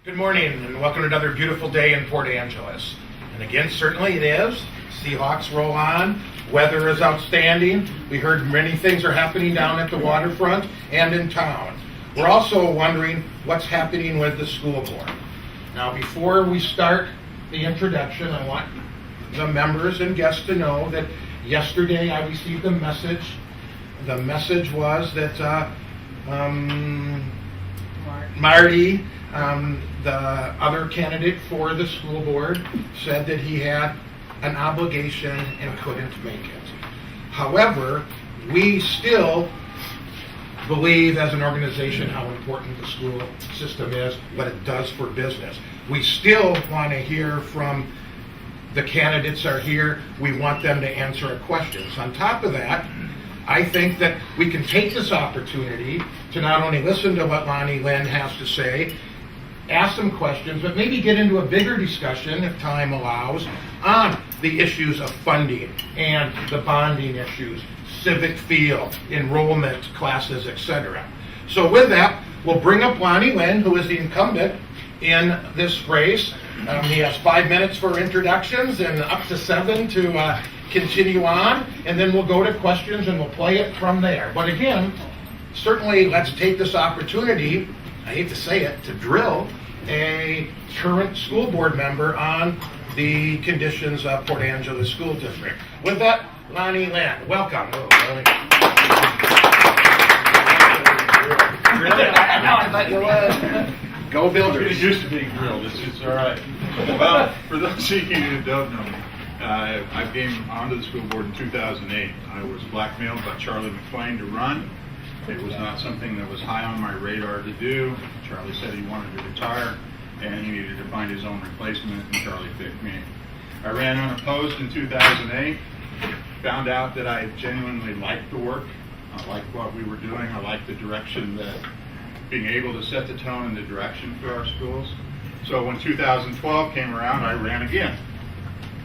Good morning and welcome to another beautiful day in Port Angeles. And again, certainly it is. Seahawks roll on. Weather is outstanding. We heard many things are happening down at the waterfront and in town. We're also wondering what's happening with the school board. Now, before we start the introduction, I want the members and guests to know that yesterday I received a message. The message was that Marty, the other candidate for the school board, said that he had an obligation and couldn't make it. However, we still believe as an organization how important the school system is, what it does for business. We still want to hear from the candidates are here. We want them to answer questions. On top of that, I think that we can take this opportunity to not only listen to what Lonnie Linn has to say, ask some questions, but maybe get into a bigger discussion, if time allows, on the issues of funding and the bonding issues, civic field, enrollment classes, etc. So with that, we'll bring up Lonnie Linn, who is the incumbent in this race. He has 5 minutes for introductions and up to 7 to continue on, and then we'll go to questions and we'll play it from there. But again, certainly let's take this opportunity, I hate to say it, to drill a current school board member on the conditions of Port Angeles School District. With that, Lonnie Linn, welcome. Really? I thought you would. Go Builders. It used to be grilled. It's all right. Well, for those of you who don't know me, I came onto the school board in 2008. I was blackmailed by Charlie McClain to run. It was not something that was high on my radar to do. Charlie said he wanted to retire and he needed to find his own replacement, and Charlie picked me. I ran unopposed in 2008, found out that I genuinely liked the work. I liked what we were doing. I liked the direction that being able to set the tone and the direction for our schools. So when 2012 came around, I ran again.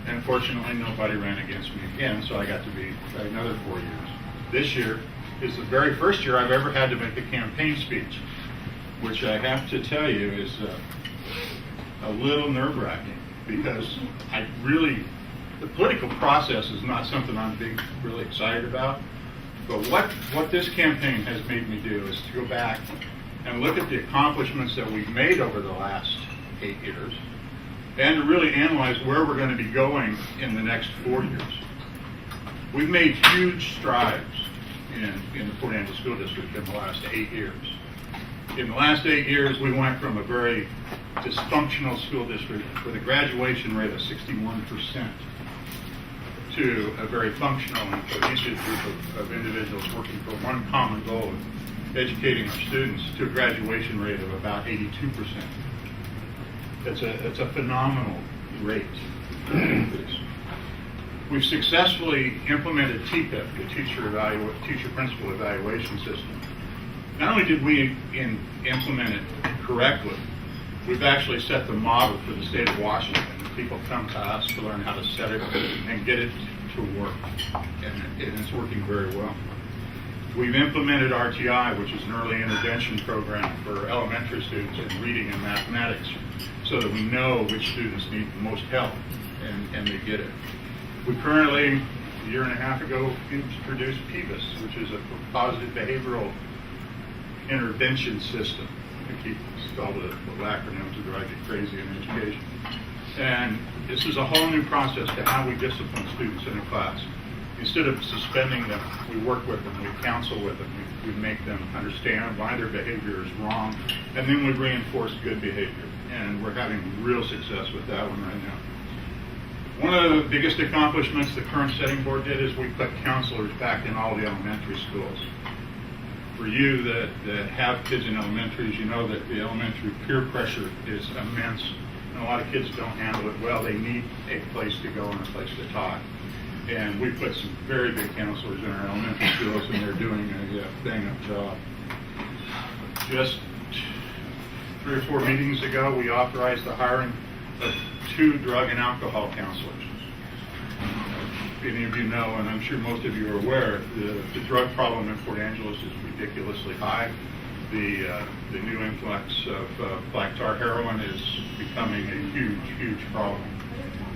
And fortunately, nobody ran against me again, so I got to be another 4 years. This year is the very first year I've ever had to make a campaign speech, which I have to tell you is a little nerve-wracking, because the political process is not something I'm really excited about. But what this campaign has made me do is to go back and look at the accomplishments that we've made over the last 8 years, and to really analyze where we're going to be going in the next 4 years. We've made huge strides in the Port Angeles School District in the last 8 years. In the last 8 years, we went from a very dysfunctional school district with a graduation rate of 61% to a very functional and cohesive group of individuals working for one common goal of educating our students, to a graduation rate of about 82%. It's a phenomenal rate increase. We've successfully implemented TPIP, the teacher principal evaluation system. Not only did we implement it correctly, we've actually set the model for the state of Washington. People come to us to learn how to set it and get it to work, and it's working very well. We've implemented RTI, which is an early intervention program for elementary students in reading and mathematics, so that we know which students need the most help, and they get it. We currently, a year and a half ago, introduced PABA, which is a positive behavioral intervention system. I keep all the acronyms that drive you crazy in education. And this is a whole new process to how we discipline students in a class. Instead of suspending them, we work with them, we counsel with them, we make them understand why their behavior is wrong, and then we reinforce good behavior. And we're having real success with that one right now. One of the biggest accomplishments the current setting board did is we put counselors back in all the elementary schools. For you that have kids in elementaries, you know that the elementary peer pressure is immense, and a lot of kids don't handle it well. They need a place to go and a place to talk. And we put some very big counselors in our elementary schools, and they're doing a bang-up job. Just 3 or 4 meetings ago, we authorized the hiring of 2 drug and alcohol counselors. Any of you know, and I'm sure most of you are aware, the drug problem in Port Angeles is ridiculously high. the new influx of black tar heroin is becoming a huge, huge problem.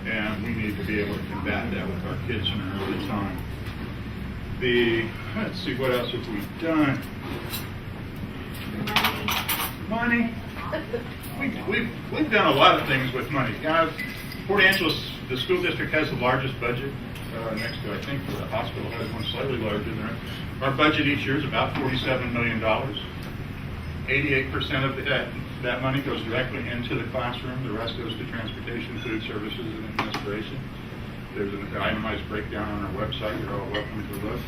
And we need to be able to combat that with our kids in an early time. Let's see, what else have we done? Money. We've done a lot of things with money. Port Angeles, the school district has the largest budget next to, I think, the hospital has one slightly larger than it. Our budget each year is about $47 million. 88% of that money goes directly into the classroom. The rest goes to transportation, food services, and administration. There's an itemized breakdown on our website. You're all welcome to look.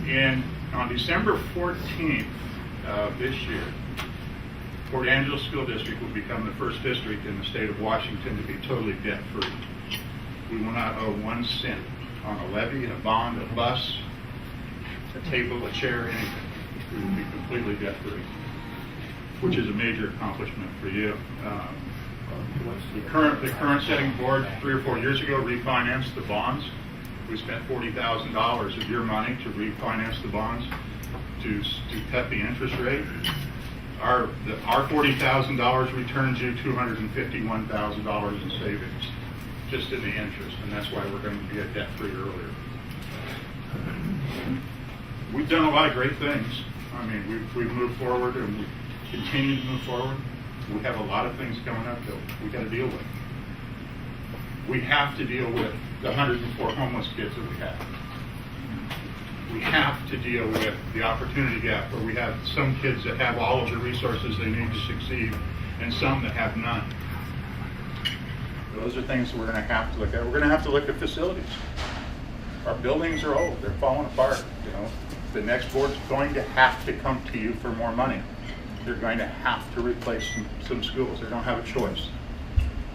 And on December 14th of this year, Port Angeles School District will become the first district in the state of Washington to be totally debt-free. We will not owe 1 cent on a levy, a bond, a bus, a table, a chair, anything. We will be completely debt-free, which is a major accomplishment for you. The current setting board 3 or 4 years ago refinanced the bonds. We spent $40,000 of your money to refinance the bonds to cut the interest rate. Our $40,000 returns you $251,000 in savings just in the interest, and that's why we're going to be debt-free earlier. We've done a lot of great things. I mean, we've moved forward and we continue to move forward. We have a lot of things coming up that we got to deal with. We have to deal with the 104 homeless kids that we have. We have to deal with the opportunity gap where we have some kids that have all of the resources they need to succeed and some that have none. Those are things we're going to have to look at. We're going to have to look at facilities. Our buildings are old. They're falling apart. You know, the next board's going to have to come to you for more money. They're going to have to replace some schools. They don't have a choice.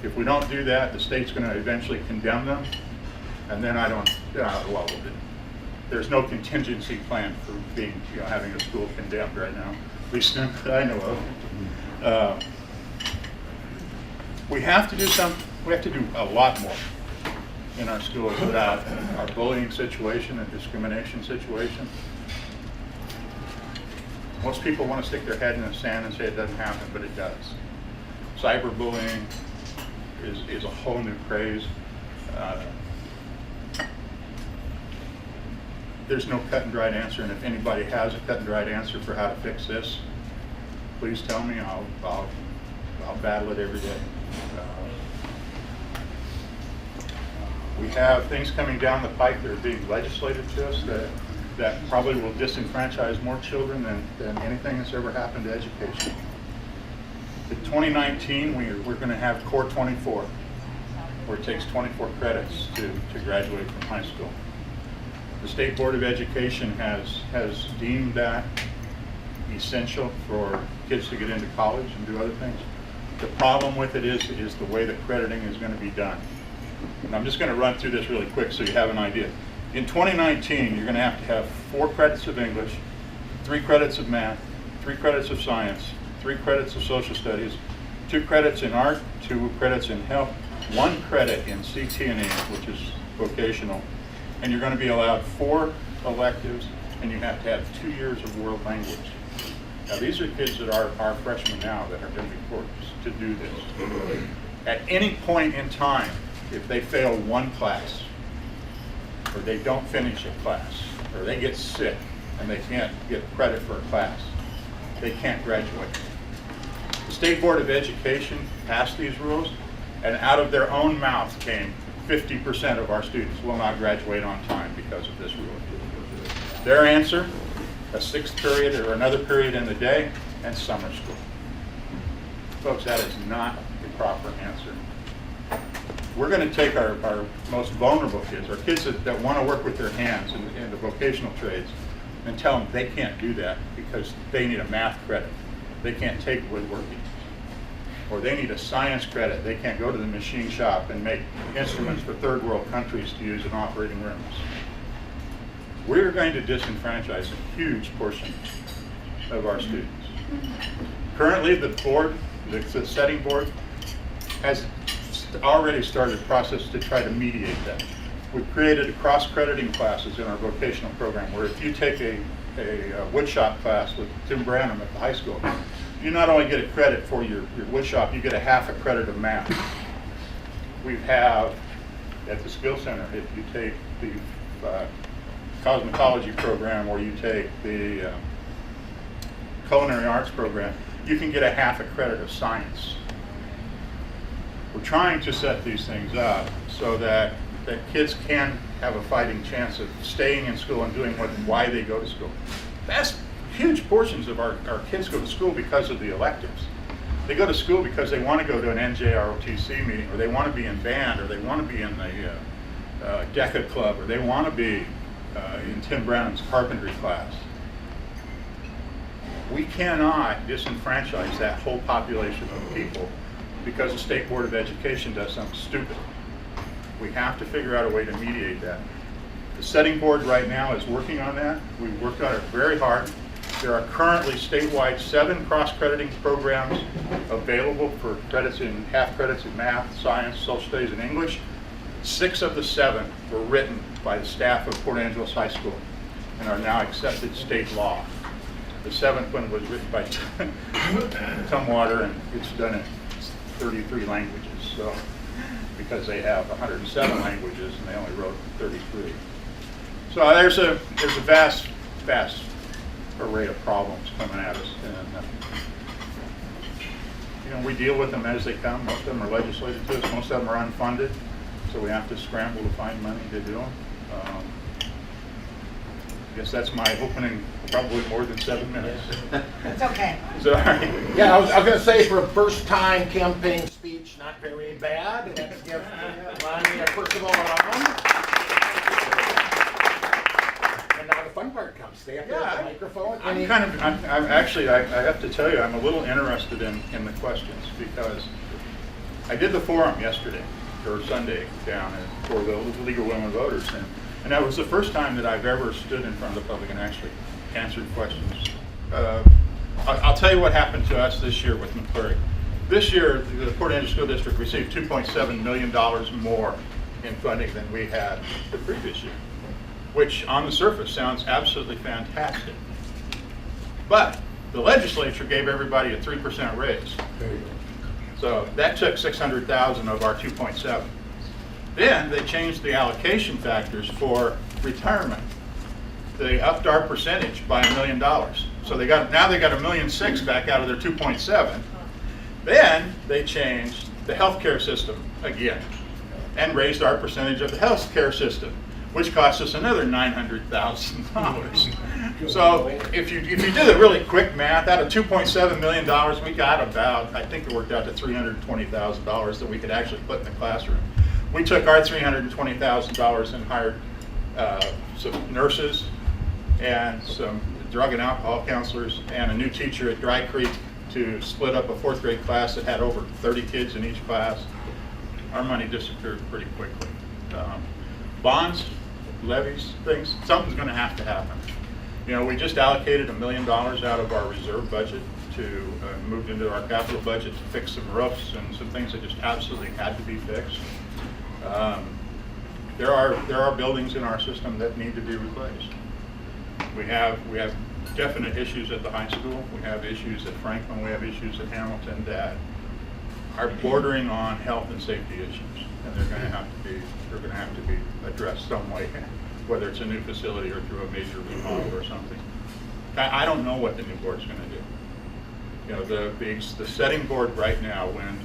If we don't do that, the state's going to eventually condemn them, and then there's no contingency plan for having a school condemned right now, at least none that I know of. We have to do a lot more in our schools about our bullying situation and discrimination situation. Most people want to stick their head in the sand and say it doesn't happen, but it does. Cyberbullying is a whole new craze. There's no cut and dried answer, and if anybody has a cut and dried answer for how to fix this, please tell me. I'll battle it every day. We have things coming down the pike that are being legislated to us that probably will disenfranchise more children than anything that's ever happened to education. In 2019, we're going to have Core 24, where it takes 24 credits to graduate from high school. The State Board of Education has deemed that essential for kids to get into college and do other things. The problem with it is the way the crediting is going to be done. And I'm just going to run through this really quick so you have an idea. In 2019, you're going to have 4 credits of English, 3 credits of math, 3 credits of science, 3 credits of social studies, 2 credits in art, 2 credits in health, 1 credit in CT&E, which is vocational, and you're going to be allowed 4 electives, and you have to have 2 years of world language. Now, these are kids that are freshmen now that are going to be forced to do this. At any point in time, if they fail 1 class, or they don't finish a class, or they get sick and they can't get credit for a class, they can't graduate. The State Board of Education passed these rules, and out of their own mouth came 50% of our students will not graduate on time because of this rule. Their answer, a 6th period or another period in the day, and summer school. Folks, that is not the proper answer. We're going to take our most vulnerable kids, our kids that want to work with their hands in the vocational trades, and tell them they can't do that because they need a math credit. They can't take woodworking. Or they need a science credit. They can't go to the machine shop and make instruments for third world countries to use in operating rooms. We're going to disenfranchise a huge portion of our students. Currently, the board, the setting board, has already started a process to try to mediate that. We've created cross-crediting classes in our vocational program where if you take a woodshop class with Tim Branham at the high school, you not only get a credit for your woodshop, you get a half a credit of math. We have at the Skill Center, if you take the cosmetology program or you take the culinary arts program, you can get a half a credit of science. We're trying to set these things up so that kids can have a fighting chance of staying in school and doing why they go to school. That's huge portions of our kids go to school because of the electives. They go to school because they want to go to an NJROTC meeting, or they want to be in band, or they want to be in the DECA club, or they want to be in Tim Brown's carpentry class. We cannot disenfranchise that whole population of people because the State Board of Education does something stupid. We have to figure out a way to mediate that. The setting board right now is working on that. We worked on it very hard. There are currently statewide 7 cross-crediting programs available for credits in half credits in math, science, social studies, and English. 6 of the 7 were written by the staff of Port Angeles High School and are now accepted state law. The 7th one was written by Tumwater, and it's done in 33 languages. So, because they have 107 languages and they only wrote 33. So there's a vast array of problems coming at us, and we deal with them as they come. Most of them are legislated to us. Most of them are unfunded, so we have to scramble to find money to do them. I guess that's my opening, probably more than 7 minutes. It's okay. Is that all right? Yeah, I was going to say, for a first-time campaign speech, not very bad. Let's give Lonnie a first of all round. And now the fun part comes. Stay up there with the microphone. I'm actually, I have to tell you, I'm a little interested in the questions, because I did the forum yesterday, or Sunday, down for the League of Women Voters, and that was the first time that I've ever stood in front of the public and actually answered questions. I'll tell you what happened to us this year with McCleary. This year, the Port Angeles School District received $2.7 million more in funding than we had the previous year, which on the surface sounds absolutely fantastic. But the legislature gave everybody a 3% raise. So that took $600,000 of our 2.7. Then they changed the allocation factors for retirement. They upped our percentage by $1 million. So now they got $1.6 million back out of their 2.7. Then they changed the healthcare system again and raised our percentage of the healthcare system, which cost us another $900,000. So if you do the really quick math, out of $2.7 million, we got about, I think it worked out to $320,000 that we could actually put in the classroom. We took our $320,000 and hired some nurses and some drug and alcohol counselors and a new teacher at Dry Creek to split up a 4th grade class that had over 30 kids in each class. Our money disappeared pretty quickly. Bonds, levies, things, something's going to happen. We just allocated $1 million out of our reserve budget to moved into our capital budget to fix some roofs and some things that just absolutely had to be fixed. There are buildings in our system that need to be replaced. We have definite issues at the high school. We have issues at Franklin. We have issues at Hamilton that are bordering on health and safety issues, and they're going to have to be addressed some way, whether it's a new facility or through a major remodel or something. I don't know what the new board's going to do. The setting board right now, when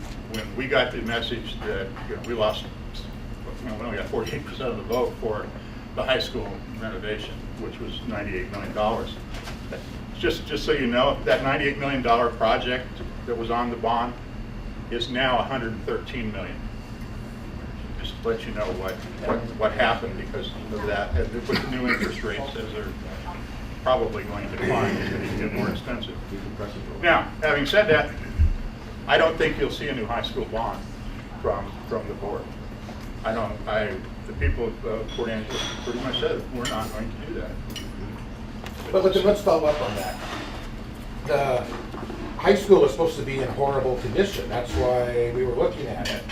we got the message that we lost, we only got 48% of the vote for the high school renovation, which was $98 million. Just so you know, that $98 million project that was on the bond is now $113 million. Just to let you know what happened because of that. And with the new interest rates, as they're probably going to decline, it's going to get more expensive. Now, having said that, I don't think you'll see a new high school bond from the board. The people of Port Angeles pretty much said we're not going to do that. But let's follow up on that. The high school is supposed to be in horrible condition. That's why we were looking at it.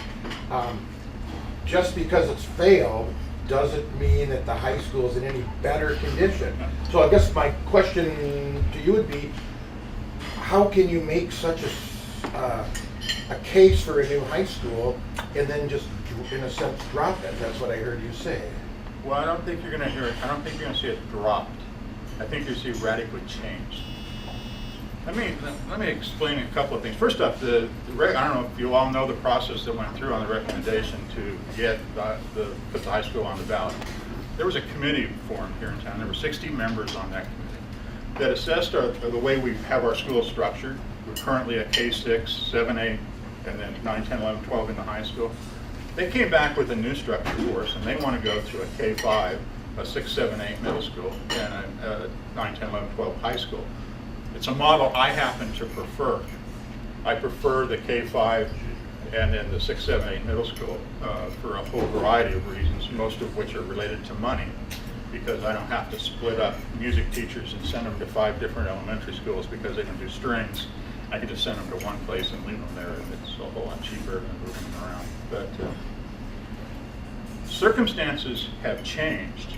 Just because it's failed doesn't mean that the high school is in any better condition. So I guess my question to you would be, how can you make such a case for a new high school and then just, in a sense, drop it? That's what I heard you say. Well, I don't think you're going to hear it. I don't think you're going to see it dropped. I think you'll see radically changed. Let me explain a couple of things. First off, I don't know if you all know the process that went through on the recommendation to get put the high school on the ballot. There was a committee formed here in town. There were 60 members on that committee that assessed the way we have our school structured. We're currently at K6, 7, 8, and then 9, 10, 11, 12 in the high school. They came back with a new structure for us, and they want to go to a K5, a 6, 7, 8 middle school, and a 9, 10, 11, 12 high school. It's a model I happen to prefer. I prefer the K5 and then the 6, 7, 8 middle school for a whole variety of reasons, most of which are related to money, because I don't have to split up music teachers and send them to 5 different elementary schools because they can do strings. I can just send them to one place and leave them there, and it's a whole lot cheaper than moving them around. But circumstances have changed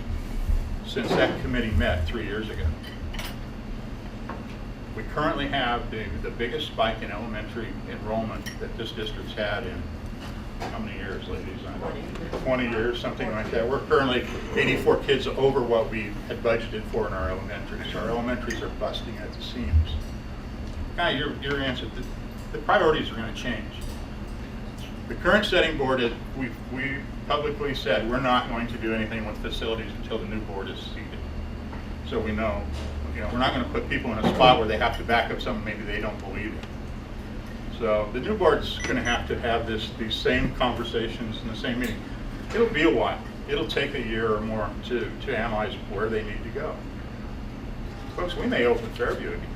since that committee met 3 years ago. We currently have the biggest spike in elementary enrollment that this district's had in how many years, ladies? 20 years, something like that. We're currently 84 kids over what we had budgeted for in our elementaries. Our elementaries are busting at the seams. Guy, your answer, the priorities are going to change. The current setting board is, we publicly said we're not going to do anything with facilities until the new board is seated. So we know, we're not going to put people in a spot where they have to back up something maybe they don't believe in. So the new board's going to have these same conversations in the same meeting. It'll be a while. It'll take a year or more to analyze where they need to go. Folks, we may open Fairview again.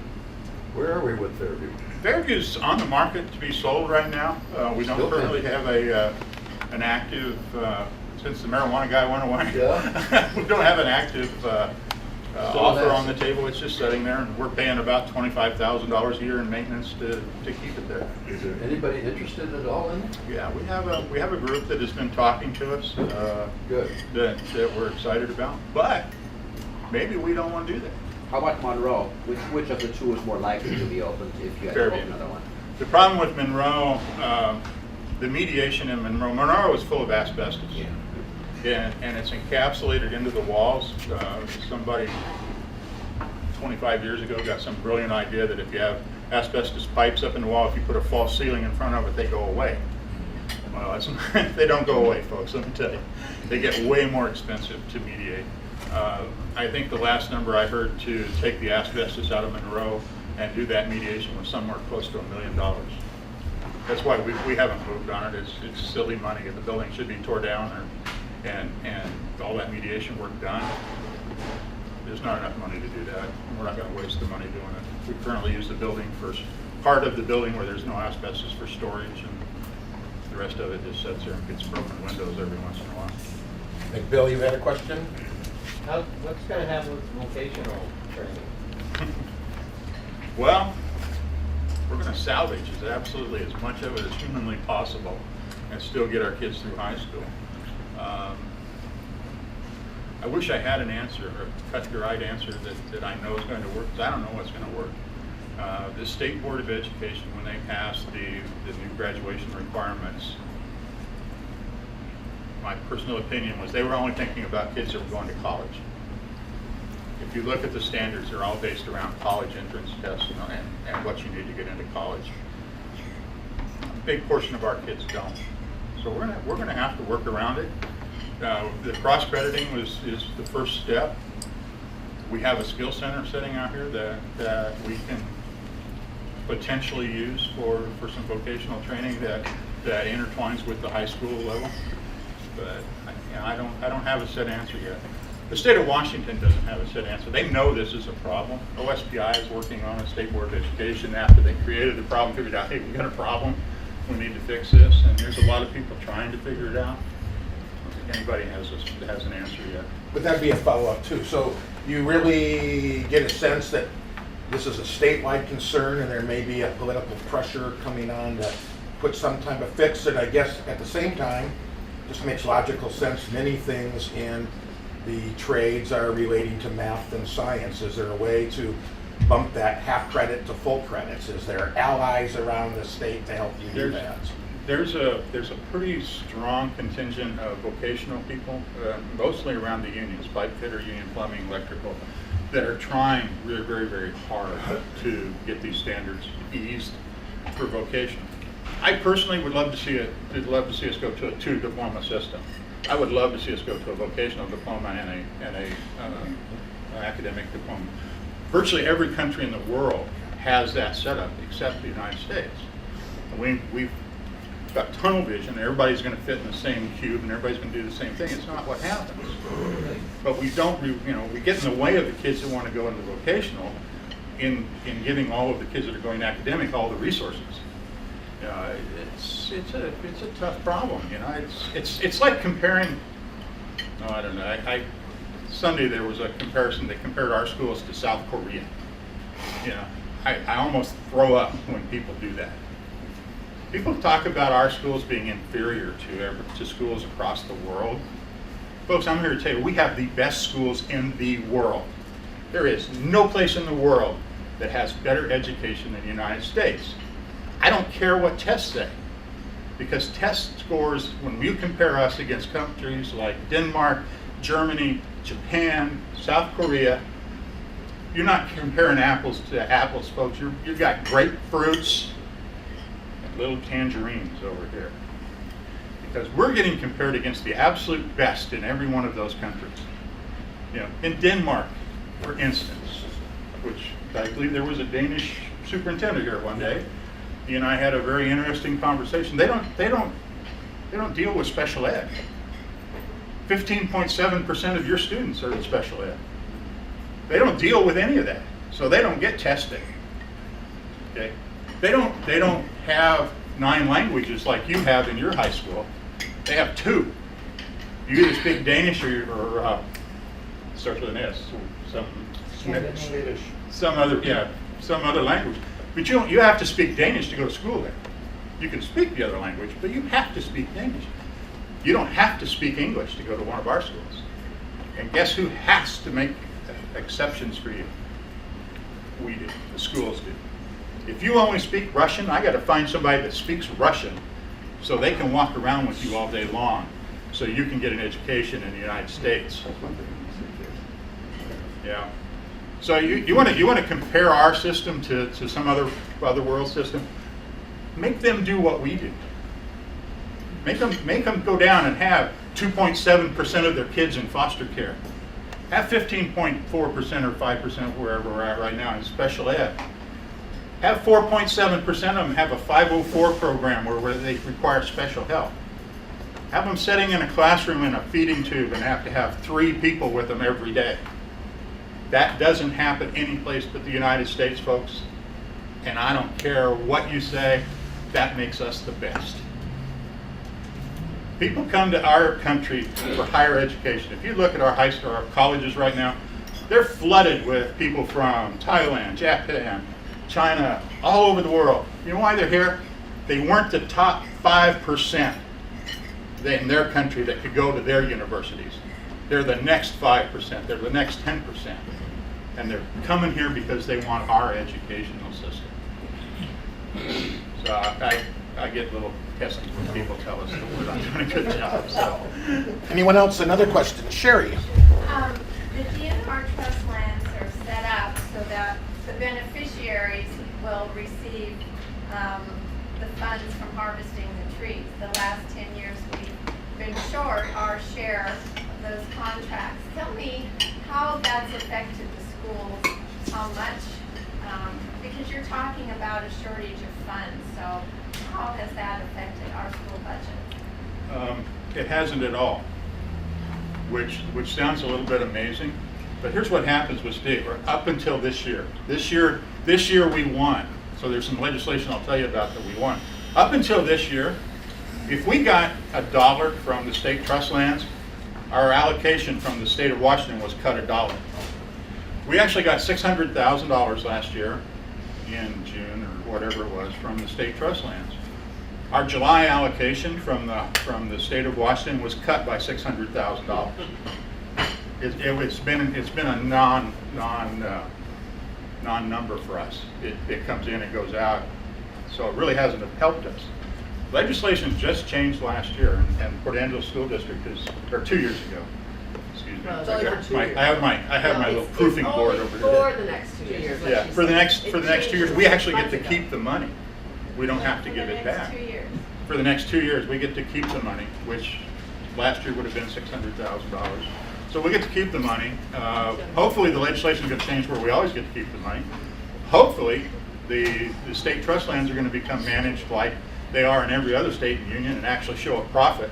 Where are we with Fairview? Fairview's on the market to be sold right now. We don't currently have an active, since the marijuana guy went away. Yeah. We don't have an active offer on the table. It's just sitting there, and we're paying about $25,000 a year in maintenance to keep it there. Is there anybody interested at all in it? Yeah, we have a group that has been talking to us. Good. That we're excited about, but maybe we don't want to do that. How about Monroe? Which of the two is more likely to be opened if you had to Fairview. open another one? The problem with Monroe, the mediation in Monroe is full of asbestos. Yeah. And it's encapsulated into the walls. Somebody 25 years ago got some brilliant idea that if you have asbestos pipes up in the wall, if you put a false ceiling in front of it, they go away. Well, they don't go away, folks, let me tell you. They get way more expensive to mediate. I think the last number I heard to take the asbestos out of Monroe and do that mediation was somewhere close to $1 million. That's why we haven't moved on it. It's silly money. The building should be tore down and all that mediation work done. There's not enough money to do that. We're not going to waste the money doing it. We currently use the building for part of the building where there's no asbestos for storage, and the rest of it just sits there and gets broken windows every once in a while. I think, Bill, you had a question? What's going to happen with vocational training? Well, we're going to salvage absolutely as much of it as humanly possible and still get our kids through high school. I wish I had an answer, or cut the right answer that I know is going to work, because I don't know what's going to work. The State Board of Education, when they passed the new graduation requirements, my personal opinion was they were only thinking about kids that were going to college. If you look at the standards, they're all based around college entrance tests and what you need to get into college. A big portion of our kids don't. So we're gonna have to work around it. The cross-crediting is the first step. We have a skill center sitting out here that we can potentially use for some vocational training that intertwines with the high school level. But I don't have a set answer yet. The state of Washington doesn't have a set answer. They know this is a problem. OSPI is working on it. State Board of Education, after they created the problem, figured out, hey, we got a problem. We need to fix this. And there's a lot of people trying to figure it out. I don't think anybody has an answer yet. But that'd be a follow-up too. So you really get a sense that this is a statewide concern and there may be a political pressure coming on to put some type of fix. And I guess at the same time, just makes logical sense. Many things in the trades are relating to math and science. Is there a way to bump that half credit to full credits? Is there allies around the state to help you do that? There's a pretty strong contingent of vocational people, mostly around the unions, pipe fitter union, plumbing, electrical, that are trying very, very, very hard to get these standards eased for vocational. I personally would love to see us go to a 2 diploma system. I would love to see us go to a vocational diploma and a academic diploma. Virtually every country in the world has that setup except the United States. We've got tunnel vision. Everybody's going to fit in the same cube and everybody's going to do the same thing. It's not what happens. But we don't, we get in the way of the kids that want to go into vocational in giving all of the kids that are going academic all the resources. It's a tough problem. It's like comparing. I don't know. Sunday there was a comparison. They compared our schools to South Korea. I almost throw up when people do that. People talk about our schools being inferior to schools across the world. Folks, I'm here to tell you, we have the best schools in the world. There is no place in the world that has better education than the United States. I don't care what tests say, because test scores, when you compare us against countries like Denmark, Germany, Japan, South Korea, you're not comparing apples to apples, folks. You've got grapefruits and little tangerines over here. Because we're getting compared against the absolute best in every one of those countries. In Denmark, for instance, which I believe there was a Danish superintendent here one day. He and I had a very interesting conversation. They don't deal with special ed. 15.7% of your students are in special ed. They don't deal with any of that, so they don't get testing. Okay, they don't have 9 languages like you have in your high school. They have 2. You either speak Danish or starts with an S, some other language. But you have to speak Danish to go to school there. You can speak the other language, but you have to speak Danish. You don't have to speak English to go to one of our schools. And guess who has to make exceptions for you? We do. The schools do. If you only speak Russian, I got to find somebody that speaks Russian so they can walk around with you all day long so you can get an education in the United States. Yeah. So you want to compare our system to some other world system? Make them do what we do. Make them go down and have 2.7% of their kids in foster care. Have 15.4% or 5%, wherever we're at right now, in special ed. Have 4.7% of them have a 504 program where they require special help. Have them sitting in a classroom in a feeding tube and have to have 3 people with them every day. That doesn't happen any place but the United States, folks. And I don't care what you say, that makes us the best. People come to our country for higher education. If you look at our high school, our colleges right now, they're flooded with people from Thailand, Japan, China, all over the world. You know why they're here? They weren't the top 5% in their country that could go to their universities. They're the next 5%. They're the next 10%. And they're coming here because they want our educational system. So I get a little testy when people tell us that we're not doing a good job. So. Anyone else? Another question? Cherie. The DNR trust lands are set up so that the beneficiaries will receive the funds from harvesting the trees. The last 10 years we've been short our share of those contracts. Tell me how that's affected the schools, how much, because you're talking about a shortage of funds, so how has that affected our school budget? It hasn't at all, which sounds a little bit amazing, but here's what happens with state. Up until this year we won. So there's some legislation I'll tell you about that we won. Up until this year, if we got $1 from the state trust lands, our allocation from the state of Washington was cut $1. We actually got $600,000 last year in June or whatever it was from the state trust lands. Our July allocation from the state of Washington was cut by $600,000. It's been a non-number for us. It comes in, it goes out, so it really hasn't helped us. Legislation just changed last year, and Port Angeles School District or 2 years ago. Excuse me. Well, it's only for 2 years. I have my little proofing board over It's here. only for the next 2 years. like Yeah, she for the said. next 2 years, we actually get to Months ago. keep the money. We don't have to give it For the next back. 2 years. For the next 2 years, we get to keep the money, which last year would have been $600,000. So we get to keep the money. Hopefully, the legislation is going to change where we always get to keep the money. Hopefully, the state trust lands are going to become managed like they are in every other state and union and actually show a profit.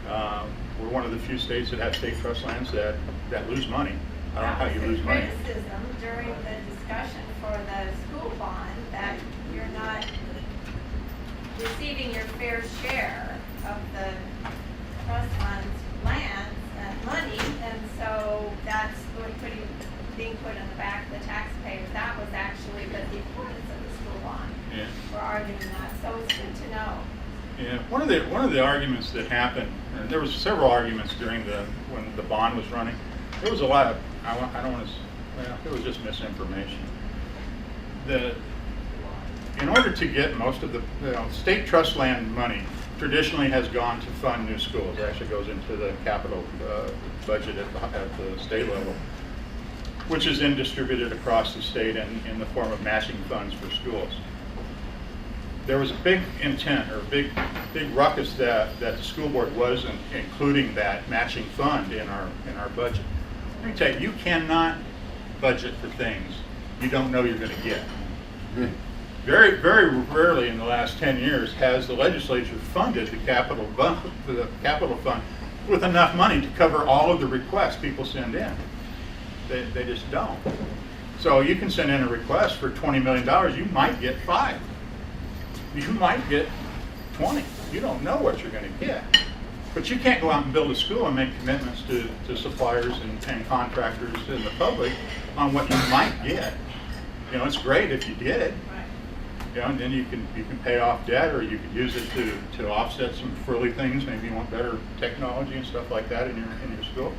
We're one of the few states that have state trust lands that lose money. I don't know how you lose money. That was the criticism during the discussion for the school bond, that you're not receiving your fair share of the trust fund's lands and money, and so that's being put on the back of the taxpayers. That was actually the importance of the school bond. Yeah. We're arguing that, so it's good to know. Yeah, one of the arguments that happened, and there was several arguments when the bond was running. There was a lot of it was just misinformation. In order to get most of the state trust land money, traditionally has gone to fund new schools. It actually goes into the capital budget at the state level, which is then distributed across the state in the form of matching funds for schools. There was a big intent or big ruckus that the school board wasn't including that matching fund in our budget. Let me tell you, you cannot budget for things you don't know you're going to get. Very, very rarely in the last 10 years has the legislature funded the capital fund with enough money to cover all of the requests people send in. They just don't. So you can send in a request for $20 million, you might get 5. You might get 20. You don't know what you're going to get. But you can't go out and build a school and make commitments to suppliers and contractors and the public on what you might get. You know, it's great if you did. You know, and then you can pay off debt, or you could use it to offset some frilly things. Maybe you want better technology and stuff like that in your school.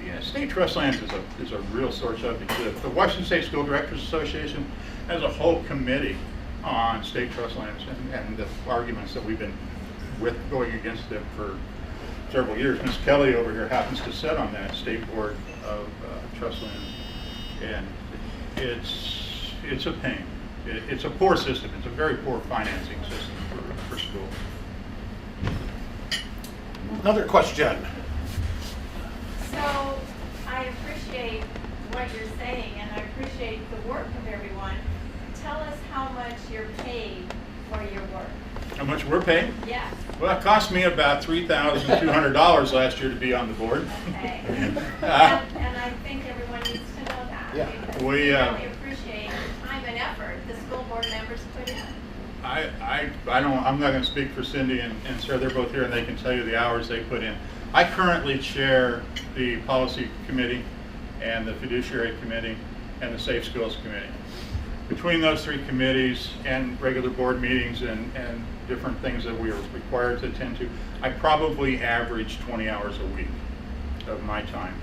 Yeah, state trust lands is a real sore subject. The Washington State School Directors Association has a whole committee on state trust lands and the arguments that we've been going against them for several years. Ms. Kelly over here happens to sit on that state board of trust lands, and it's a pain. It's a poor system. It's a very poor financing system for school. Another question. So I appreciate what you're saying, and I appreciate the work of everyone. Tell us how much you're paid for your work. How much we're paying? Yes. Well, it cost me about $3,200 last year to be on the board. Okay. And I think everyone needs to know that. Yeah. Because We, we really appreciate the time and effort the school board members put in. I'm not going to speak for Cindy and Sarah. They're both here, and they can tell you the hours they put in. I currently chair the policy committee and the fiduciary committee and the Safe Schools committee. Between those three committees and regular board meetings and different things that we are required to attend to, I probably average 20 hours a week of my time.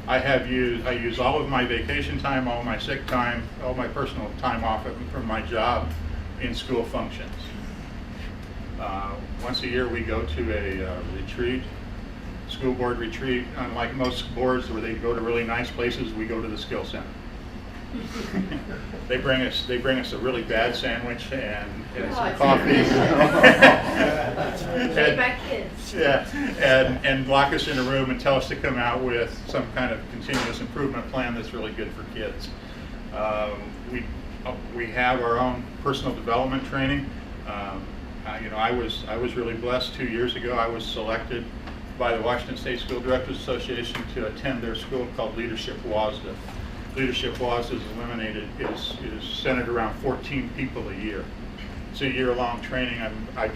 I use all of my vacation time, all my sick time, all my personal time off from my job in school functions. Once a year we go to a retreat, school board retreat. Unlike most boards where they go to really nice places, we go to the skill center. They bring us a really bad sandwich and some coffee. Made by kids. Yeah, and lock us in a room and tell us to come out with some kind of continuous improvement plan that's really good for kids. We have our own personal development training. I was really blessed 2 years ago. I was selected by the Washington State School Directors Association to attend their school called Leadership WASDA. Leadership WASDA is centered around 14 people a year. It's a year-long training. I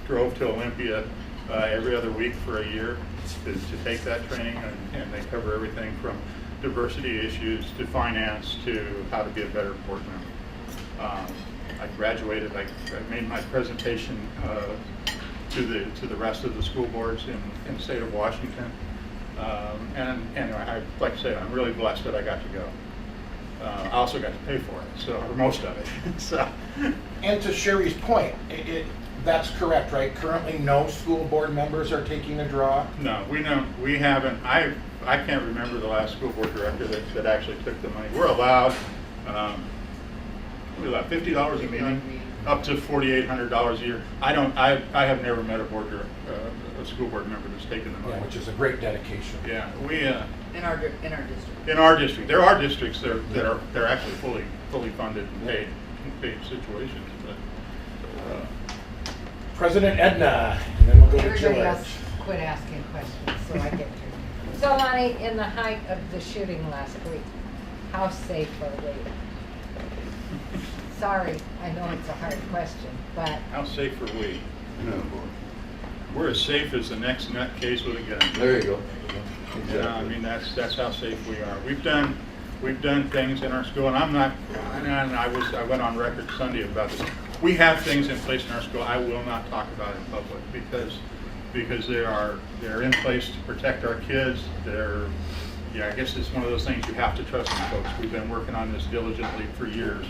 drove to Olympia every other week for a year to take that training, and they cover everything from diversity issues to finance to how to be a better board member. I graduated, I made my presentation to the rest of the school boards in the state of Washington. And I, like I say, I'm really blessed that I got to go. I also got to pay for it, so, or most of it. So, And to Cherie's point, that's correct, right? Currently, no school board members are taking a draw. no, we haven't, I can't remember the last school board director that actually took the money. We're allowed $50 a meeting, up to $4,800 a year. I have never met a school board member that's taken the money. Yeah, which is a great dedication. Yeah, we, In our district. in our district, there are districts that are actually fully funded and paid situations, but, President Edna, and then we'll go to Everybody George. else quit asking questions, so I get to. So Lonnie, in the height of the shooting last week, how safe are we? Sorry, I know it's a hard question, but how safe are we? We're as safe as the next nutcase with a gun. There you go. Yeah, I mean, that's how safe we are. We've done things in our school, and I went on record Sunday about this. We have things in place in our school I will not talk about in public because they're in place to protect our kids. I guess it's one of those things you have to trust in folks. We've been working on this diligently for years.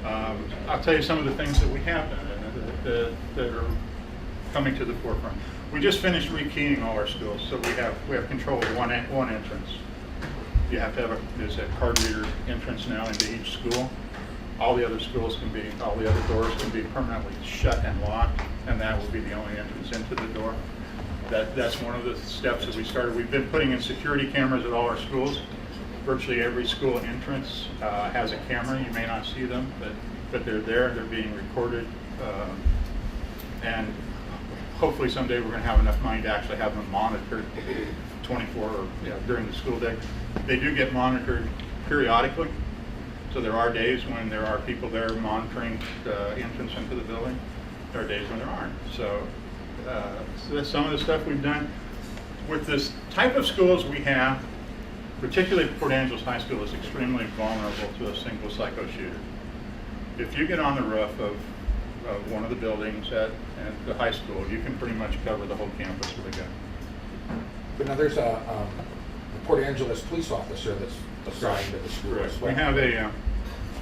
I'll tell you some of the things that we have done that are coming to the forefront. We just finished rekeying all our schools, so we have control of one entrance. You have to have there's a card reader entrance now into each school. All the other doors can be permanently shut and locked, and that will be the only entrance into the door. That's one of the steps that we started. We've been putting in security cameras at all our schools. Virtually every school entrance has a camera. You may not see them, but they're there. They're being recorded, and hopefully someday we're going to have enough money to actually have them monitored 24 or during the school day. They do get monitored periodically. So there are days when there are people there monitoring the entrance into the building. There are days when there aren't. So that's some of the stuff we've done. With this type of schools we have, particularly Port Angeles High School is extremely vulnerable to a single psycho shooter. If you get on the roof of one of the buildings at the high school, you can pretty much cover the whole campus with a gun. But now there's a Port Angeles police officer that's assigned to the school as well.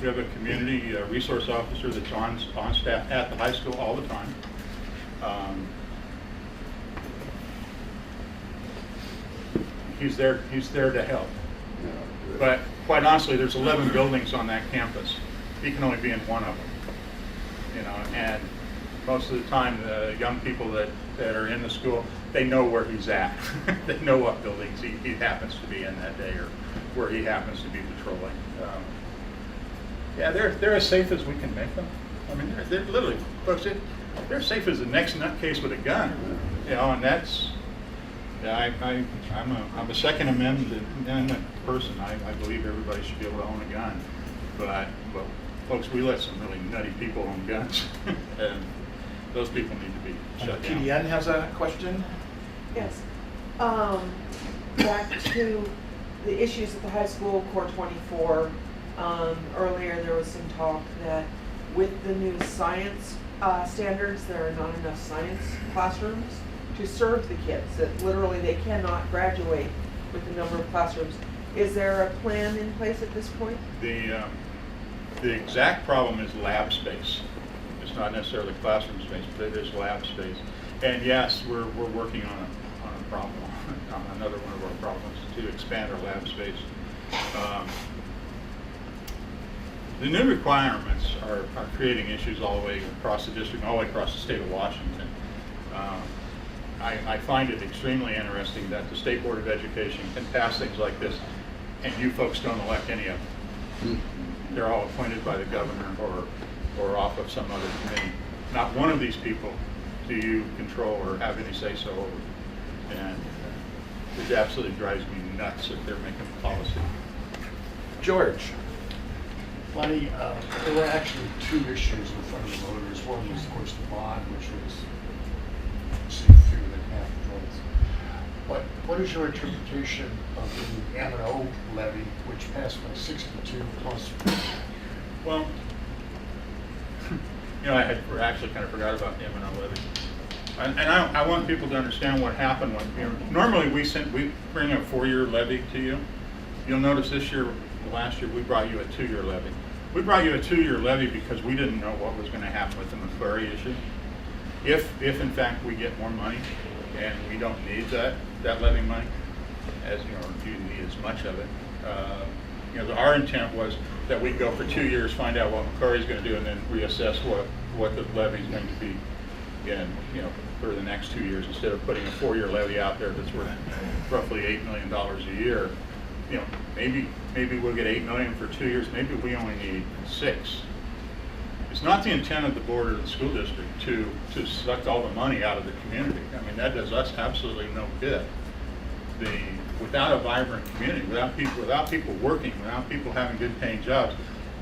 We have a community resource officer that's on staff at the high school all the time. He's there to help. But quite honestly, there's 11 buildings on that campus. He can only be in one of them. And most of the time, the young people that are in the school, they know where he's at. They know what buildings he happens to be in that day or where he happens to be patrolling. They're as safe as we can make them. I mean, they're literally, folks, they're safe as the next nutcase with a gun. And that's, I'm a Second Amendment person. I believe everybody should be able to own a gun. But folks, we let some really nutty people own guns, and those people need to be shut down. PDN has a question. Yes. Back to the issues at the high school, Core 24. Earlier there was some talk that with the new science standards, there are not enough science classrooms to serve the kids. That literally they cannot graduate with the number of classrooms. Is there a plan in place at this point? The exact problem is lab space. It's not necessarily classroom space, but it is lab space. And yes, we're working on a problem, on another one of our problems to expand our lab space. The new requirements are creating issues all the way across the district, all the way across the state of Washington. I find it extremely interesting that the State Board of Education can pass things like this, and you folks don't elect any of them. They're all appointed by the governor or off of some other committee. Not one of these people do you control or have any say-so over. And it absolutely drives me nuts if they're making policy. George. Lonnie, there were actually two issues in front of the voters. One was, of course, the bond, which was fewer than half the votes. But what is your interpretation of the M&O levy, which passed by 62 plus? Well, You know, I had actually kind of forgot about the M&O levy. And I want people to understand what happened when, you know, normally we bring a 4-year levy to you. You'll notice this year, last year, we brought you a 2-year levy. We brought you a 2-year levy because we didn't know what was going to happen with the McClary issue. If in fact we get more money and we don't need that levy money, as you know, do need as much of it, you know, our intent was that we'd go for 2 years, find out what McClary is going to do, and then reassess what the levy is going to be in, you know, for the next 2 years, instead of putting a 4-year levy out there that's worth roughly $8 million a year. You know, maybe we'll get $8 million for 2 years. Maybe we only need 6. It's not the intent of the board or the school district to suck all the money out of the community. I mean, that does us absolutely no good. Without a vibrant community, without people working, without people having good paying jobs,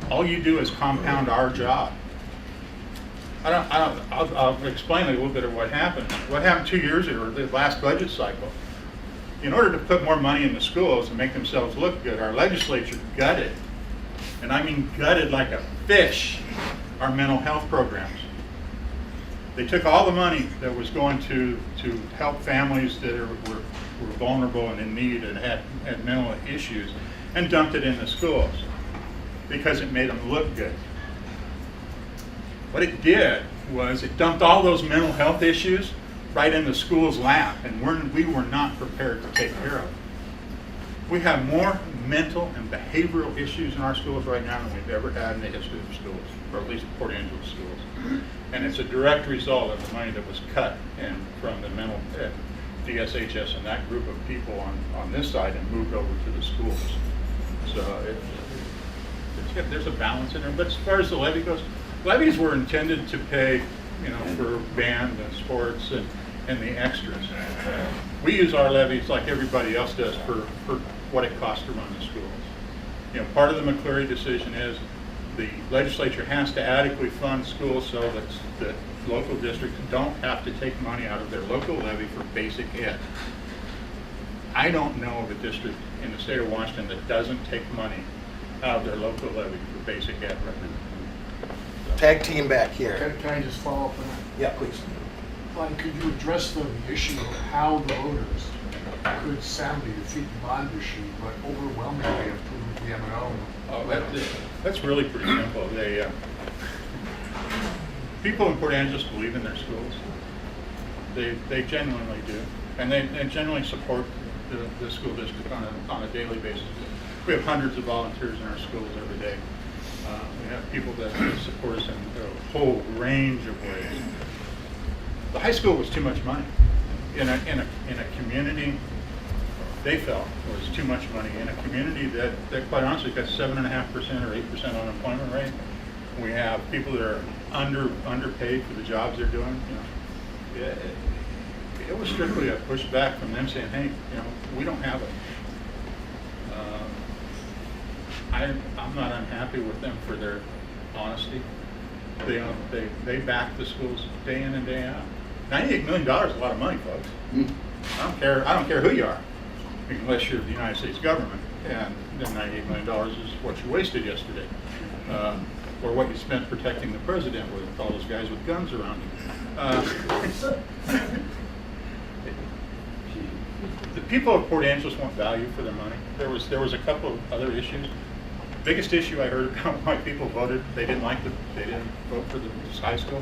all you do is compound our job. I'll explain a little bit of what happened. What happened 2 years ago, the last budget cycle. In order to put more money in the schools and make themselves look good, our legislature gutted, and I mean gutted like a fish, our mental health programs. They took all the money that was going to help families that were vulnerable and in need and had mental issues, and dumped it in the schools because it made them look good. What it did was it dumped all those mental health issues right in the school's lap, and we were not prepared to take care of it. We have more mental and behavioral issues in our schools right now than we've ever had in the history of schools, or at least Port Angeles schools. And it's a direct result of the money that was cut from the mental DSHS and that group of people on this side and moved over to the schools. So there's a balance in there. But as far as the levy goes, levies were intended to pay, you know, for band and sports and the extras. We use our levies like everybody else does for what it costs to run the schools. You know, part of the McClary decision is the legislature has to adequately fund schools so that local districts don't have to take money out of their local levy for basic ed. I don't know of a district in the state of Washington that doesn't take money out of their local levy for basic ed right now. Tag team back here. Can I just follow up on that? Yeah, please. Lonnie, could you address the issue of how the voters could soundly defeat the bond issue, but overwhelmingly approve the M&O? Oh, that's really pretty simple. People in Port Angeles believe in their schools. They genuinely do, and they generally support the school district on a daily basis. We have hundreds of volunteers in our schools every day. We have people that support us in a whole range of ways. The high school was too much money in a community. They felt was too much money in a community that quite honestly got 7.5% or 8% unemployment rate. We have people that are underpaid for the jobs they're doing. You know, it was strictly a pushback from them saying, "Hey, you know, we don't have it." I'm not unhappy with them for their honesty. They back the schools day in and day out. $98 million is a lot of money, folks. I don't care who you are, unless you're the United States government, and then $98 million is what you wasted yesterday, or what you spent protecting the president with all those guys with guns around him. The people of Port Angeles want value for their money. There was a couple of other issues. Biggest issue I heard about why people voted, they didn't vote for the high school.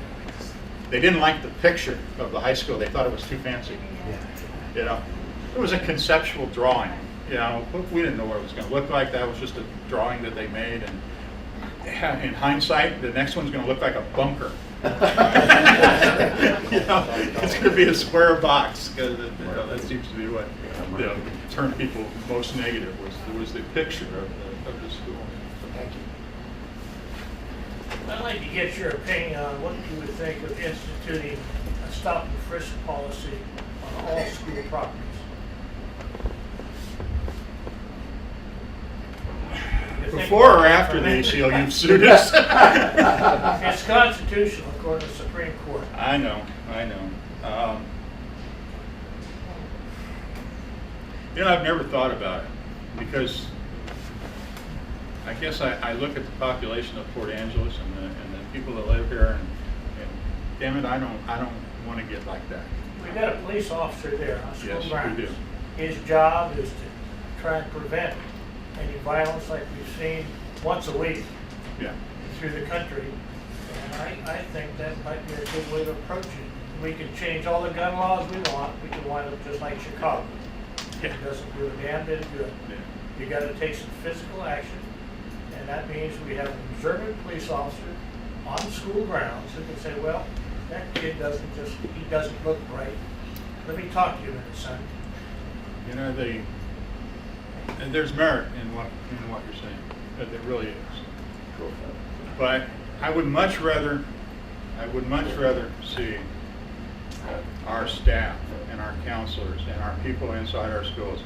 They didn't like the picture of the high school. They thought it was too fancy. You know, it was a conceptual drawing. You know, we didn't know what it was going to look like. That was just a drawing that they made. And in hindsight, the next one's going to look like a bunker. You know, it's going to be a square box, because that seems to be what turned people most negative was the picture of the school. So thank you. I'd like to get your opinion on what you would think of instituting a stop and frisk policy on all school properties. Before or after the ACLU sued us? It's constitutional according to the Supreme Court. I know. You know, I've never thought about it, because I guess I look at the population of Port Angeles and the people that live here, and damn it, I don't want to get like that. We got a police officer there on school Yes, we grounds. do. His job is to try and prevent any violence like we've seen once a week Yeah. through the country. And I think that might be a good way to approach it. We can change all the gun laws we want. We can wind up just like Chicago. Yeah. It doesn't do a damn bit of good. Yeah. You gotta take some physical action, and that means we have an observant police officer on school grounds who can say, well, that kid he doesn't look right. Let me talk to you a minute, son. You know, and there's merit in what you're saying. There really is. But I would much rather see our staff and our counselors and our people inside our schools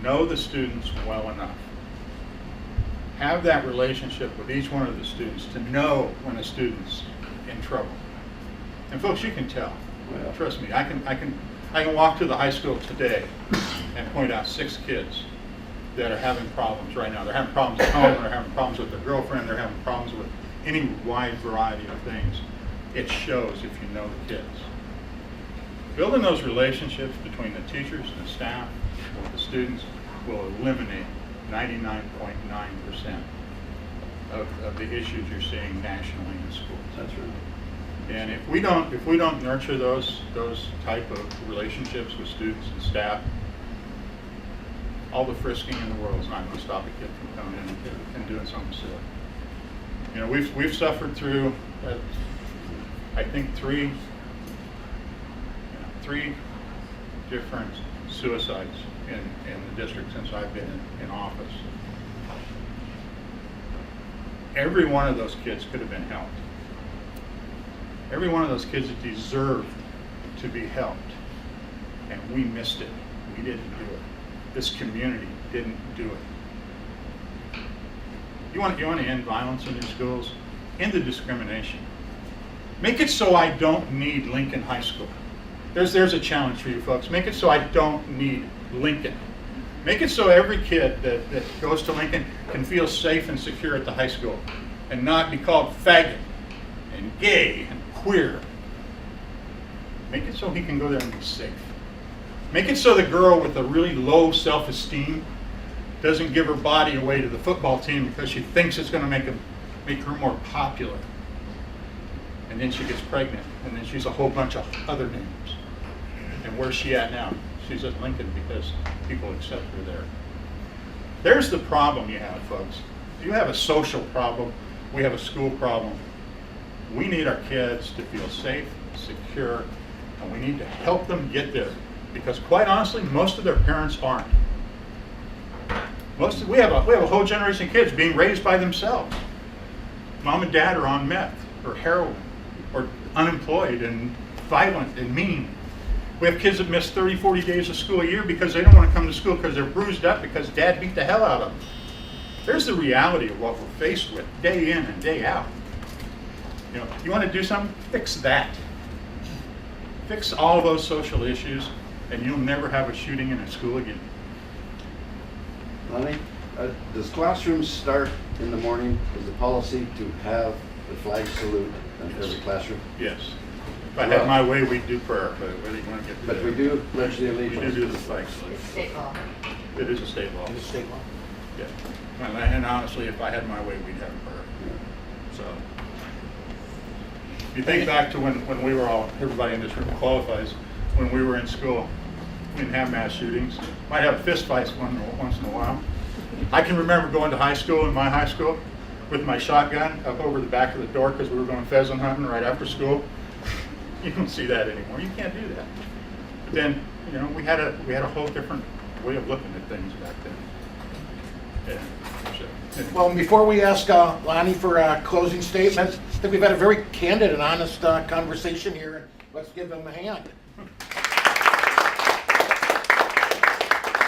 know the students well enough. Have that relationship with each one of the students to know when a student's in trouble. And folks, you can tell. Well. Trust me, I can walk to the high school today and point out 6 kids that are having problems right now. They're having problems at home, they're having problems with their girlfriend, they're having problems with any wide variety of things. It shows if you know the kids. Building those relationships between the teachers and the staff with the students will eliminate 99.9% of the issues you're seeing nationally in schools. That's right. And if we don't nurture those type of relationships with students and staff, all the frisking in the world is not going to stop a kid from coming in and doing something silly. You know, we've suffered through, I think, three different suicides in the district since I've been in office. Every one of those kids could have been helped. Every one of those kids deserved to be helped, and we missed it. We didn't do it. This community didn't do it. You want to end violence in your schools? End the discrimination. Make it so I don't need Lincoln High School. There's a challenge for you folks. Make it so I don't need Lincoln. Make it so every kid that goes to Lincoln can feel safe and secure at the high school and not be called faggot and gay and queer. Make it so he can go there and be safe. Make it so the girl with a really low self-esteem doesn't give her body away to the football team because she thinks it's going to make her more popular. And then she gets pregnant, and then she's a whole bunch of other names. And where's she at now? She's at Lincoln because people accept her there. There's the problem you have, folks. You have a social problem. We have a school problem. We need our kids to feel safe, secure, and we need to help them get there. Because quite honestly, most of their parents aren't. We have a whole generation of kids being raised by themselves. Mom and dad are on meth or heroin or unemployed and violent and mean. We have kids that miss 30, 40 days of school a year because they don't want to come to school because they're bruised up because dad beat the hell out of them. There's the reality of what we're faced with day in and day out. You know, you want to do something? Fix that. Fix all those social issues, and you'll never have a shooting in a school again. Lonnie, does classrooms start in the morning? Is the policy to have the flag salute in every classroom? Yes. If I had my way, we'd do prayer, but whether you want to get to But that. we do pledge the We allegiance. do the flag salute. It's state law. It is a state law. It's state law. Yeah. And honestly, if I had my way, we'd have prayer. So, if you think back to when we were all, everybody in this room qualifies, when we were in school, we didn't have mass shootings. Might have fist fights once in a while. I can remember going to high school, in my high school, with my shotgun up over the back of the door because we were going pheasant hunting right after school. You don't see that anymore. You can't do that. But then, you know, we had a whole different way of looking at things back then. Yeah. So, anyway. Well, before we ask Lonnie for closing statements, I think we've had a very candid and honest conversation here. Let's give him a hand.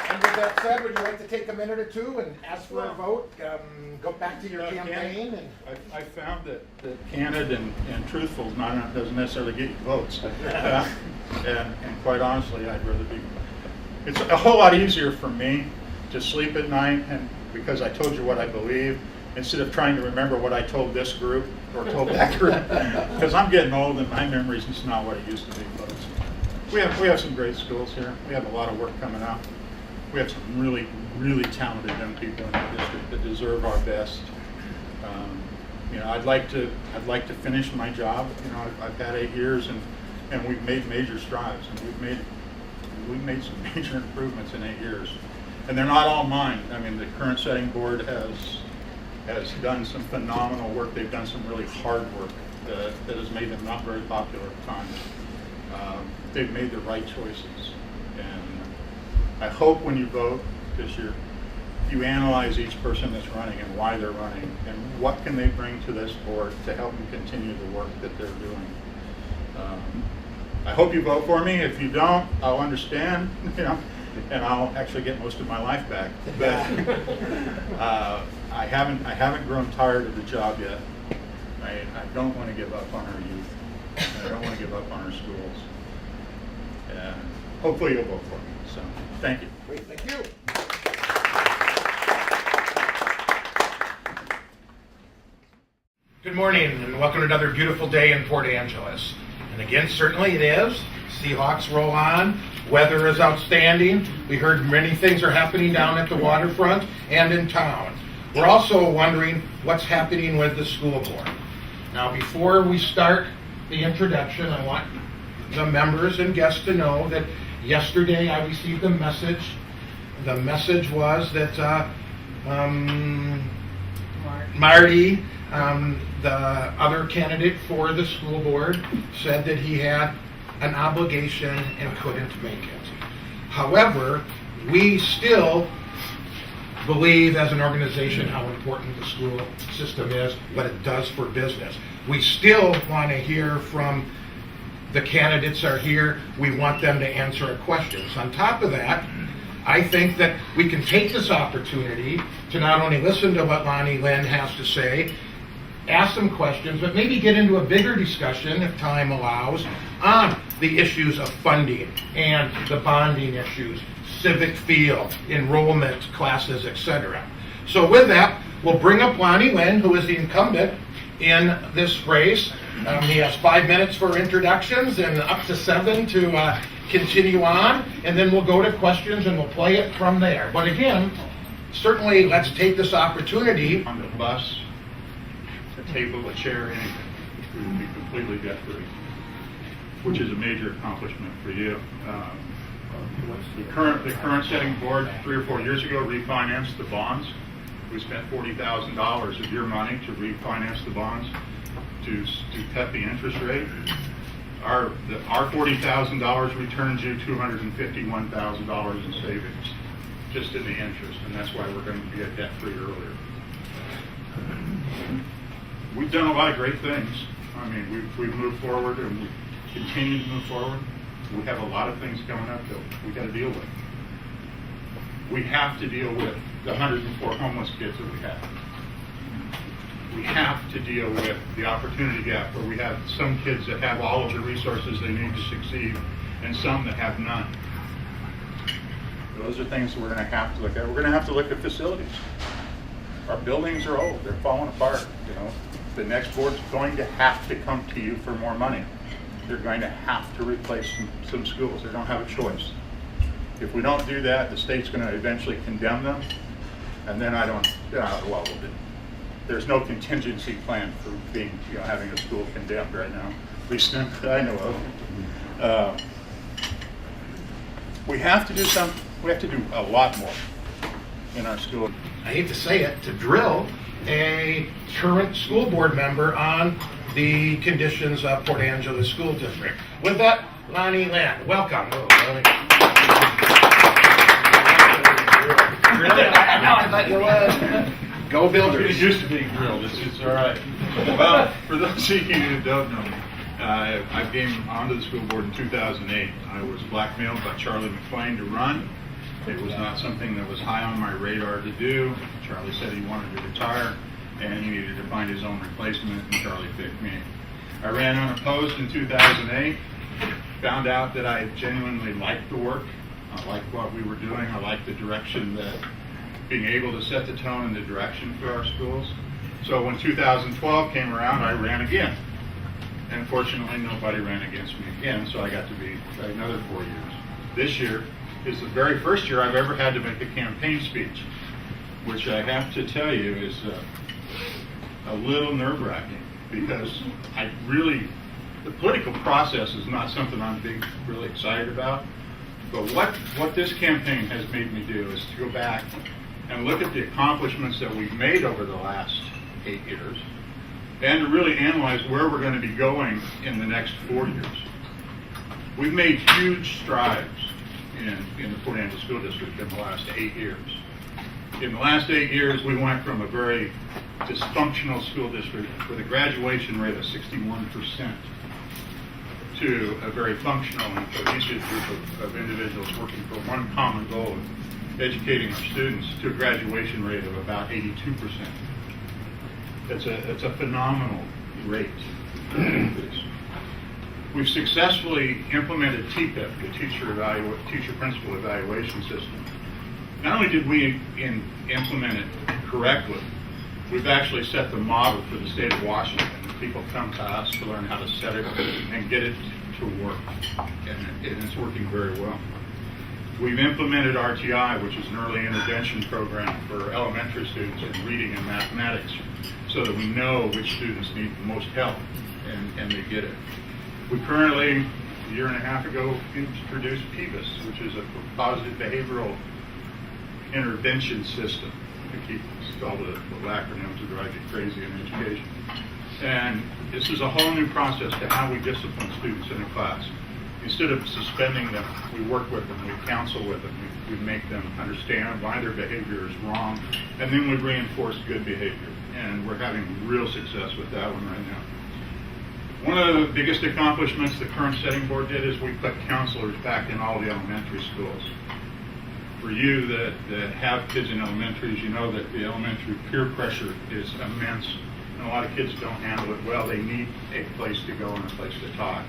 And with that said, would you like to take a minute or two and ask for a vote? Go back to your campaign and. I found that candid and truthful doesn't necessarily get you votes. And quite honestly, I'd rather be. It's a whole lot easier for me to sleep at night, and because I told you what I believe, instead of trying to remember what I told this group or told that group, because I'm getting old and my memory's just not what it used to be, folks. We have some great schools here. We have a lot of work coming up. We have some really, really talented young people in the district that deserve our best. You know, I'd like to finish my job. You know, I've had 8 years and we've made major strides, and we've made some major improvements in 8 years. And they're not all mine. I mean, the current setting board has done some phenomenal work. They've done some really hard work that has made them not very popular at times. They've made the right choices. And I hope when you vote this year, you analyze each person that's running and why they're running and what can they bring to this board to help them continue the work that they're doing. I hope you vote for me. If you don't, I'll understand, you know, and I'll actually get most of my life back. But I haven't grown tired of the job yet. I don't want to give up on our youth. I don't want to give up on our schools. And hopefully you'll vote for me. So thank you. Great, thank you. Good morning and welcome to another beautiful day in Port Angeles. And again, certainly it is. Seahawks roll on. Weather is outstanding. We heard many things are happening down at the waterfront and in town. We're also wondering what's happening with the school board. Now, before we start the introduction, I want the members and guests to know that yesterday I received a message. The message was that Marty, the other candidate for the school board, said that he had an obligation and couldn't make it. However, we still believe as an organization how important the school system is, what it does for business. We still want to hear from the candidates are here. We want them to answer questions. On top of that, I think that we can take this opportunity to not only listen to what Lonnie Linn has to say, ask some questions, but maybe get into a bigger discussion, if time allows, on the issues of funding and the bonding issues, civic field, enrollment classes, etc. So with that, we'll bring up Lonnie Linn, who is the incumbent in this race. He has 5 minutes for introductions and up to 7 to continue on, and then we'll go to questions and we'll play it from there. But again, certainly let's take this opportunity. On the bus, a table, a chair, anything. We would be completely debt-free, which is a major accomplishment for you. The current setting board 3 or 4 years ago refinanced the bonds. We spent $40,000 of your money to refinance the bonds to cut the interest rate. Our $40,000 returns you $251,000 in savings just in the interest, and that's why we're going to be debt-free earlier. We've done a lot of great things. I mean, we've moved forward and we continue to move forward. We have a lot of things coming up that we got to deal with. We have to deal with the 104 homeless kids that we have. We have to deal with the opportunity gap where we have some kids that have all of the resources they need to succeed and some that have none. Those are things we're going to have to look at. We're going to have to look at facilities. Our buildings are old. They're falling apart. You know, the next board's going to have to come to you for more money. They're going to have to replace some schools. They don't have a choice. If we don't do that, the state's going to eventually condemn them, and then there's no contingency plan for being, having a school condemned right now, at least none that I know of. We have to do we have to do a lot more in our school. I hate to say it, to drill a current school board member on the conditions of Port Angeles School District. With that, Lonnie Linn, welcome. I thought you would. Go Builders. It used to be grilled. It's all right. Well, for those of you who don't know me, I came onto the school board in 2008. I was blackmailed by Charlie McClain to run. It was not something that was high on my radar to do. Charlie said he wanted to retire and he needed to find his own replacement, and Charlie picked me. I ran unopposed in 2008, found out that I genuinely liked the work. I liked what we were doing. I liked the direction that being able to set the tone and the direction for our schools. So when 2012 came around, I ran again. And fortunately, nobody ran against me again, so I got to be another 4 years. This year is the very first year I've ever had to make a campaign speech, which I have to tell you is a little nerve-wracking, because the political process is not something I'm really excited about. But what this campaign has made me do is to go back and look at the accomplishments that we've made over the last 8 years, and to really analyze where we're going to be going in the next 4 years. We've made huge strides in the Port Angeles School District in the last 8 years. In the last 8 years, we went from a very dysfunctional school district with a graduation rate of 61% to a very functional and cohesive group of individuals working for one common goal of educating our students to a graduation rate of about 82%. It's a phenomenal rate. We've successfully implemented TPIP, the teacher principal evaluation system. Not only did we implement it correctly, we've actually set the model for the state of Washington. People come to us to learn how to set it and get it to work, and it's working very well. We've implemented RTI, which is an early intervention program for elementary students in reading and mathematics, so that we know which students need the most help, and they get it. We currently, a year and a half ago, introduced PABA, which is a positive behavioral intervention system. I keep all the acronyms that drive you crazy in education. And this is a whole new process to how we discipline students in a class. Instead of suspending them, we work with them, we counsel with them, we make them understand why their behavior is wrong, and then we reinforce good behavior. And we're having real success with that one right now. One of the biggest accomplishments the current setting board did is we put counselors back in all the elementary schools. For you that have kids in elementaries, you know that the elementary peer pressure is immense, and a lot of kids don't handle it well. They need a place to go and a place to talk.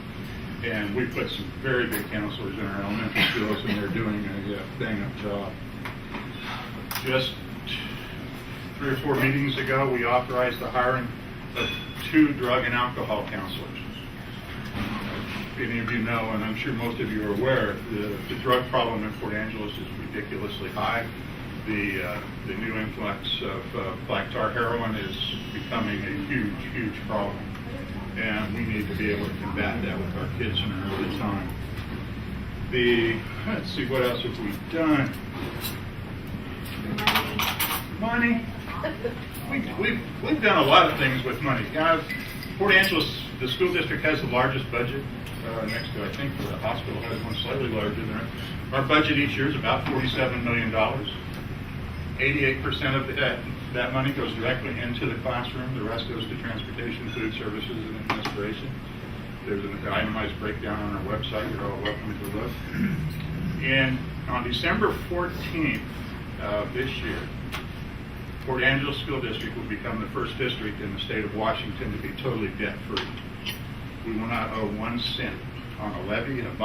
And we put some very good counselors in our elementary schools, and they're doing a bang-up job. Just 3 or 4 meetings ago, we authorized the hiring of 2 drug and alcohol counselors. Many of you know, and I'm sure most of you are aware, the drug problem in Port Angeles is ridiculously high. The new influx of black tar heroin is becoming a huge, huge problem. And we need to be able to combat that with our kids in an early time. Let's see, what else have we done? Money. We've done a lot of things with money. Port Angeles, the school district has the largest budget, next to, I think, the hospital has one slightly larger than it. Our budget each year is about $47 million. 88% of that money goes directly into the classroom. The rest goes to transportation, food services, and administration. There's an itemized breakdown on our website. You're all welcome to look. And on December 14th of this year, Port Angeles School District will become the first district in the state of Washington to be totally debt-free. We will not owe 1 cent on a levy, a bond,